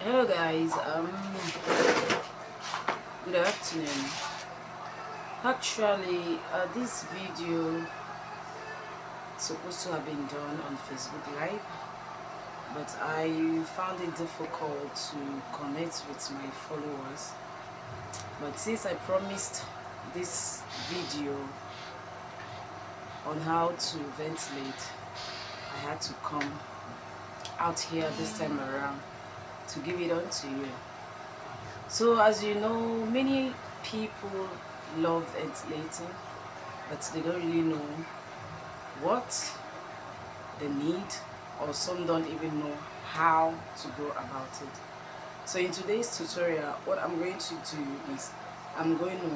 Hello guys, good afternoon. Actually, this video is supposed to have been done on Facebook Live, but I found it difficult to connect with my followers. But since I promised this video on how to ventilate, I had to come out here this time around to give it on to you. So as you know, many people love ventilating, but they don't really know what they need, or some don't even know how to go about it. So in today's tutorial, what I'm going to do is I'm going to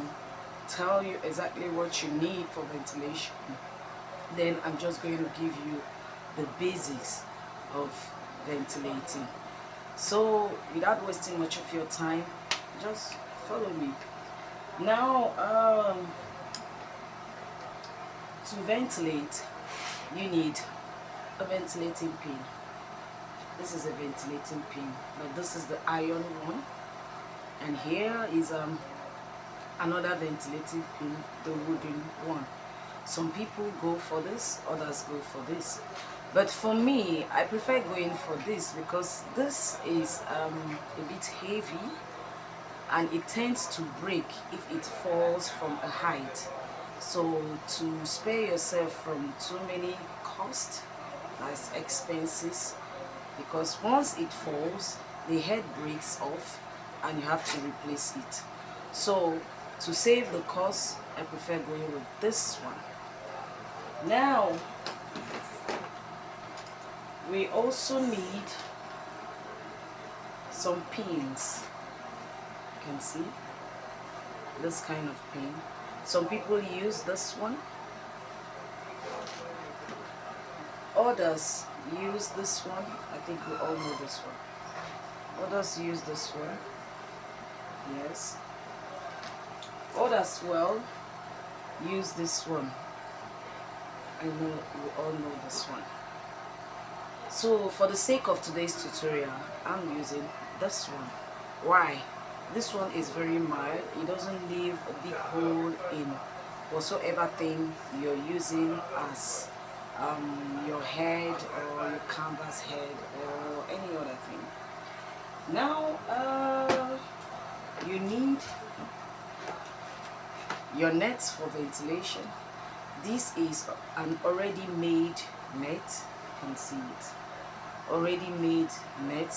tell you exactly what you need for ventilation. Then I'm just going to give you the basics of ventilating. So without wasting much of your time, just follow me. Now, to ventilate, you need a ventilating pin. This is a ventilating pin, but this is the iron one. And here is another ventilating pin, the wooden one. Some people go for this, others go for this. But for me, I prefer going for this because this is a bit heavy and it tends to break if it falls from a height. So to spare yourself from too many costs, that's expenses, because once it falls, the head breaks off and you have to replace it. So to save the cost, I prefer going with this one. Now, we also need some pins. You can see this kind of pin. Some people use this one, others use this one. I think we all know this one. Others use this one, yes. Others, well, use this one. I know we all know this one. So for the sake of today's tutorial, I'm using this one. Why? This one is very mild. It doesn't leave a big hole in whatsoever thing you're using as your head or your canvas head or any other thing. Now you need your nets for ventilation. This is an already made net. You can see it. Already made net.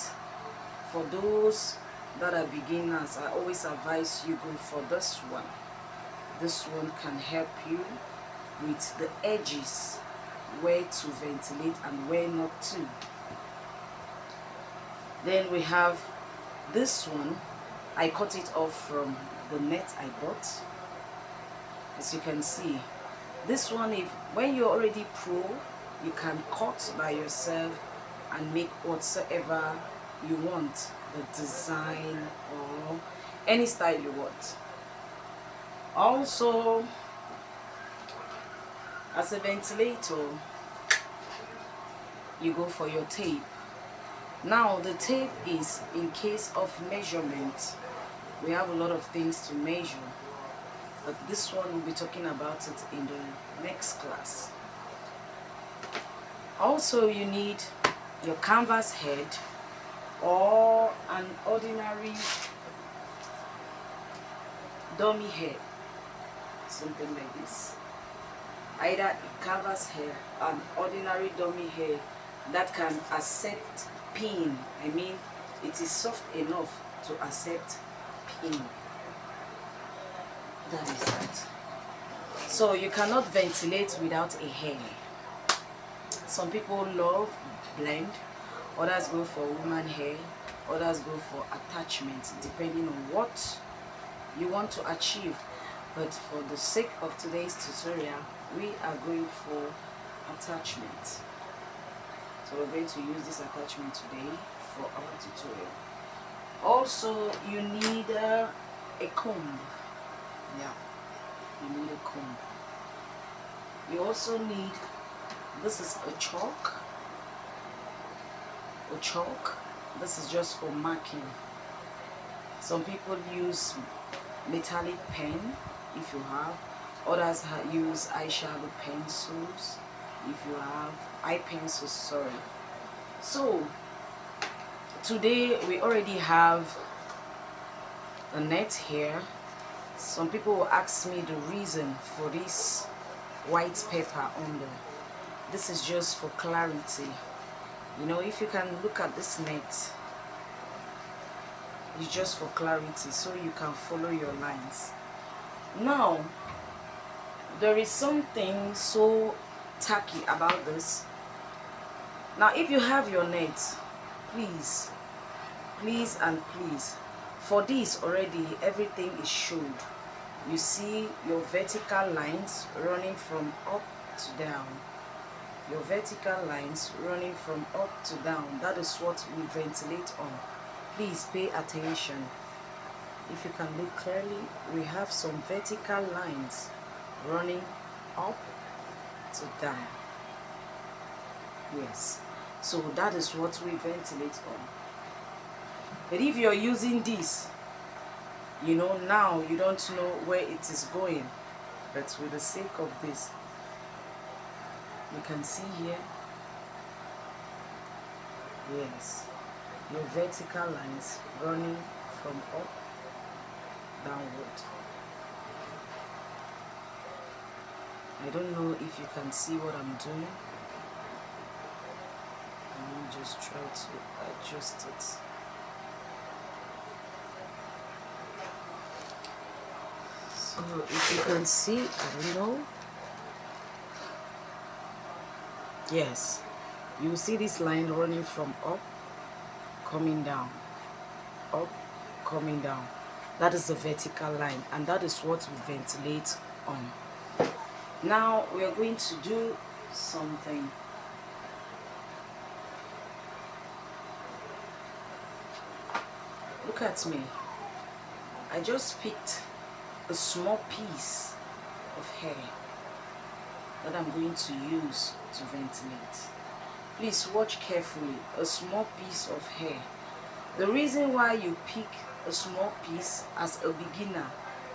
For those that are beginners, I always advise you go for this one. This one can help you with the edges, where to ventilate and where not to. Then we have this one. I cut it off from the net I bought. As you can see, this one, when you're already pro, you can cut by yourself and make whatsoever you want, the design or any style you want. Also, as a ventilator, you go for your tape. Now the tape is in case of measurement. We have a lot of things to measure, but this one we'll be talking about it in the next class. Also, you need your canvas head or an ordinary dummy head, something like this. Either a canvas head, an ordinary dummy head that can accept pin. I mean, it is soft enough to accept pin. That is that. So you cannot ventilate without a hair. Some people love blend, others go for woman hair, others go for attachment, depending on what you want to achieve. But for the sake of today's tutorial, we are going for attachment. So we're going to use this attachment today for our tutorial. Also, you need a comb. Yeah, you need a comb. You also need, this is a chalk, This is just for marking. Some people use metallic pen if you have. Others use eyeshadow pencils if you have. Eye pencils, sorry. So today we already have a net here. Some people will ask me the reason for this white paper under. This is just for clarity. You know, if you can look at this net, it's just for clarity, so you can follow your lines. Now, there is something so tacky about this. Now, if you have your net, please, and please, for this already, everything is showed. You see your vertical lines running from up to down. Your vertical lines running from up to down. That is what we ventilate on. Please pay attention. If you can look clearly, we have some vertical lines running up to down. Yes, so that is what we ventilate on. But if you're using this, you know, now you don't know where it is going, but with the sake of this, you can see here, yes, your vertical lines running from up downward. I don't know if you can see what I'm doing. Let me just try to adjust it. So if you can see, I don't know. Yes, you see this line running from up, coming down, up, coming down. That is the vertical line, and that is what we ventilate on. Now we are going to do something. Look at me. I just picked a small piece of hair that I'm going to use to ventilate. Please watch carefully. A small piece of hair. The reason why you pick a small piece as a beginner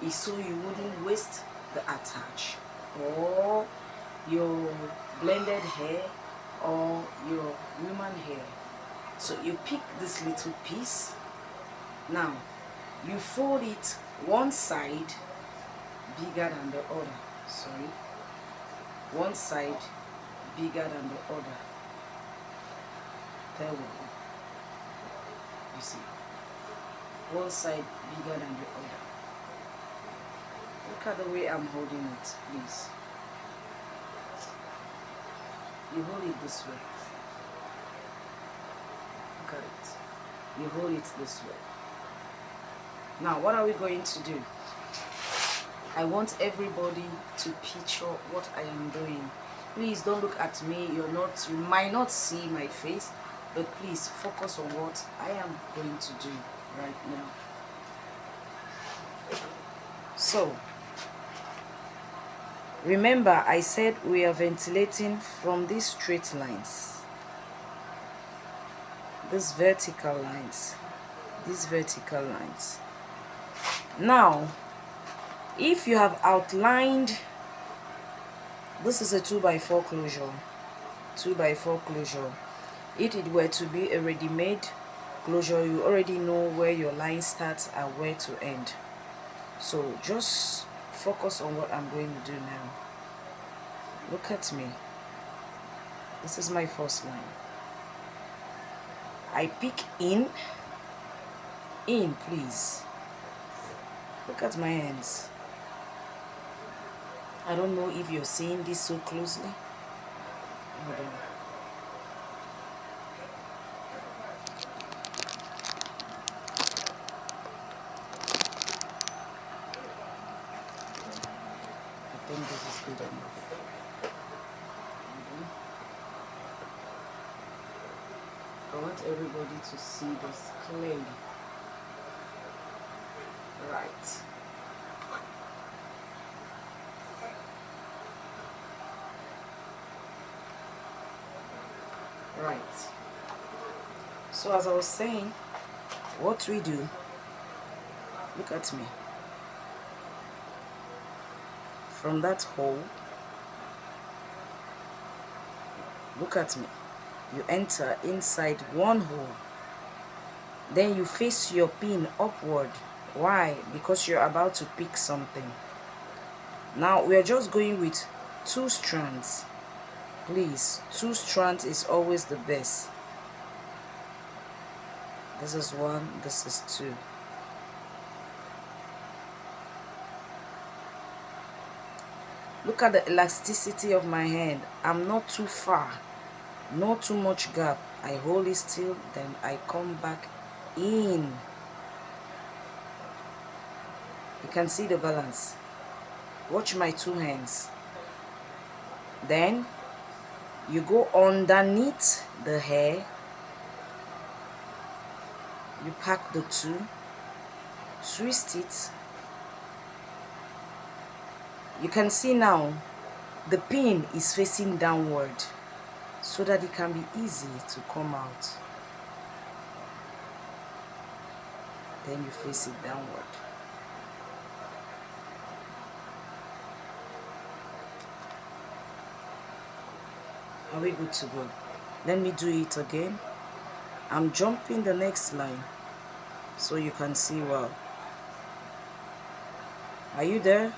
is so you wouldn't waste the attach or your blended hair or your woman hair. So you pick this little piece. Now you fold it one side bigger than the other. Sorry, one side bigger than the other. There we go. You see, one side bigger than the other. Look at the way I'm holding it, please. You hold it this way. Look at it. You hold it this way. Now, what are we going to do? I want everybody to picture what I am doing. Please don't look at me. You might not see my face, but please focus on what I am going to do right now. So, remember I said we are ventilating from these straight lines, these vertical lines, these vertical lines. Now, if you have outlined, this is a 2x4 closure, 2x4 closure. If it were to be a ready-made closure, you already know where your line starts and where to end. So just focus on what I'm going to do now. Look at me. This is my first line. I pick in, please. Look at my hands. I don't know if you're seeing this so closely. Hold on. I think this is good enough. I want everybody to see this clearly. Right. Right. So as I was saying, what we do, look at me, from that hole, look at me, you enter inside one hole, then you face your pin upward. Why? Because you're about to pick something. Now we are just going with 2 strands. Please, 2 strands is always the best. This is 1, this is 2. Look at the elasticity of my hand. I'm not too far, not too much gap. I hold it still, then I come back in. You can see the balance. Watch my 2 hands. Then you go underneath the hair, you pack the 2, twist it. You can see now the pin is facing downward so that it can be easy to come out. Then you face it downward. Are we good to go? Let me do it again. I'm jumping the next line so you can see well. Are you there?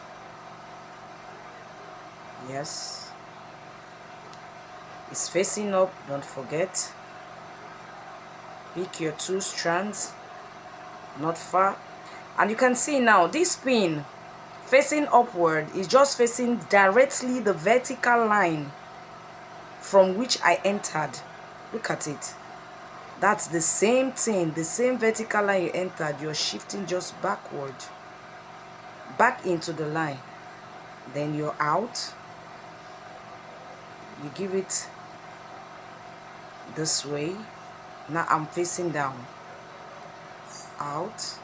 Yes. It's facing up, don't forget. Pick your 2 strands, not far. And you can see now this pin facing upward is just facing directly the vertical line from which I entered. Look at it. That's the same thing, the same vertical line you entered. You're shifting just backward, back into the line. Then you're out. You give it this way. Now I'm facing down. Out.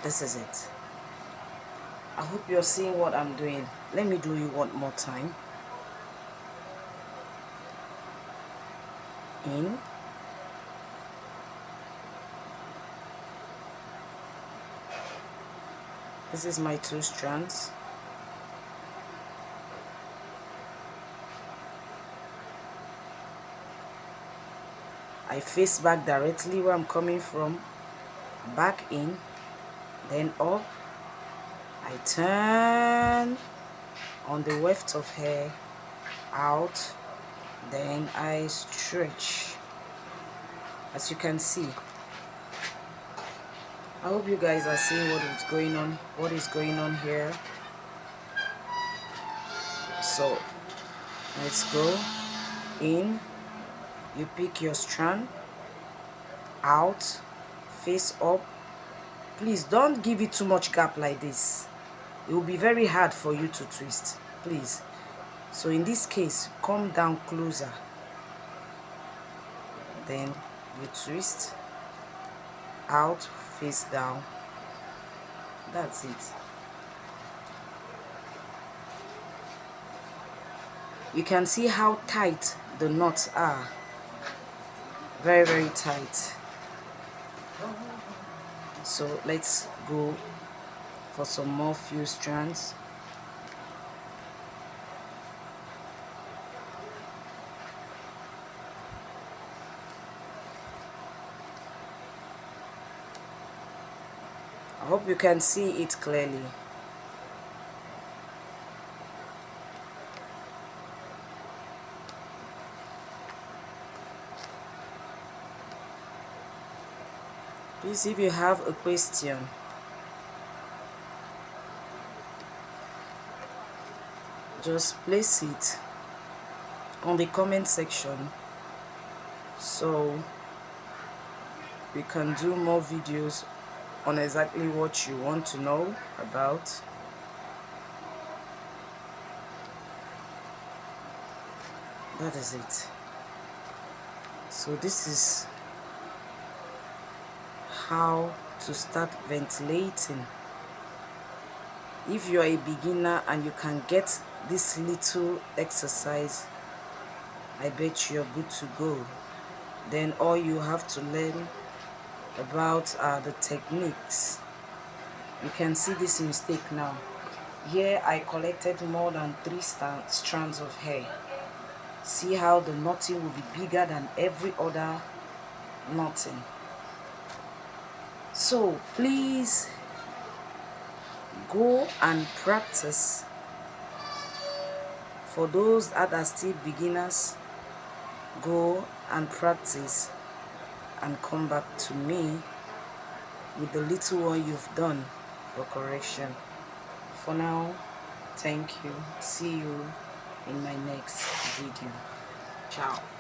This is it. I hope you're seeing what I'm doing. Let me do it one more time. In. This is my 2 strands. I face back directly where I'm coming from, back in, then up. I turn on the weft of hair, out, then I stretch. As you can see, I hope you guys are seeing what is going on here. So let's go in. You pick your strand, out, face up. Please don't give it too much gap like this. It will be very hard for you to twist, please. So in this case, come down closer, then you twist, out, face down. That's it. You can see how tight the knots are. Very, very tight. So let's go for some more few strands. I hope you can see it clearly. Please, if you have a question, just place it on the comment section so we can do more videos on exactly what you want to know about. That is it. So this is how to start ventilating If you are a beginner and you can get this little exercise, I bet you're good to go. Then all you have to learn about are the techniques. You can see this mistake now. Here I collected more than 3 strands of hair. See how the knotting will be bigger than every other knotting. So please go and practice. For those that are still beginners, go and practice and come back to me with the little one you've done for correction. For now, thank you. See you in my next video. Ciao.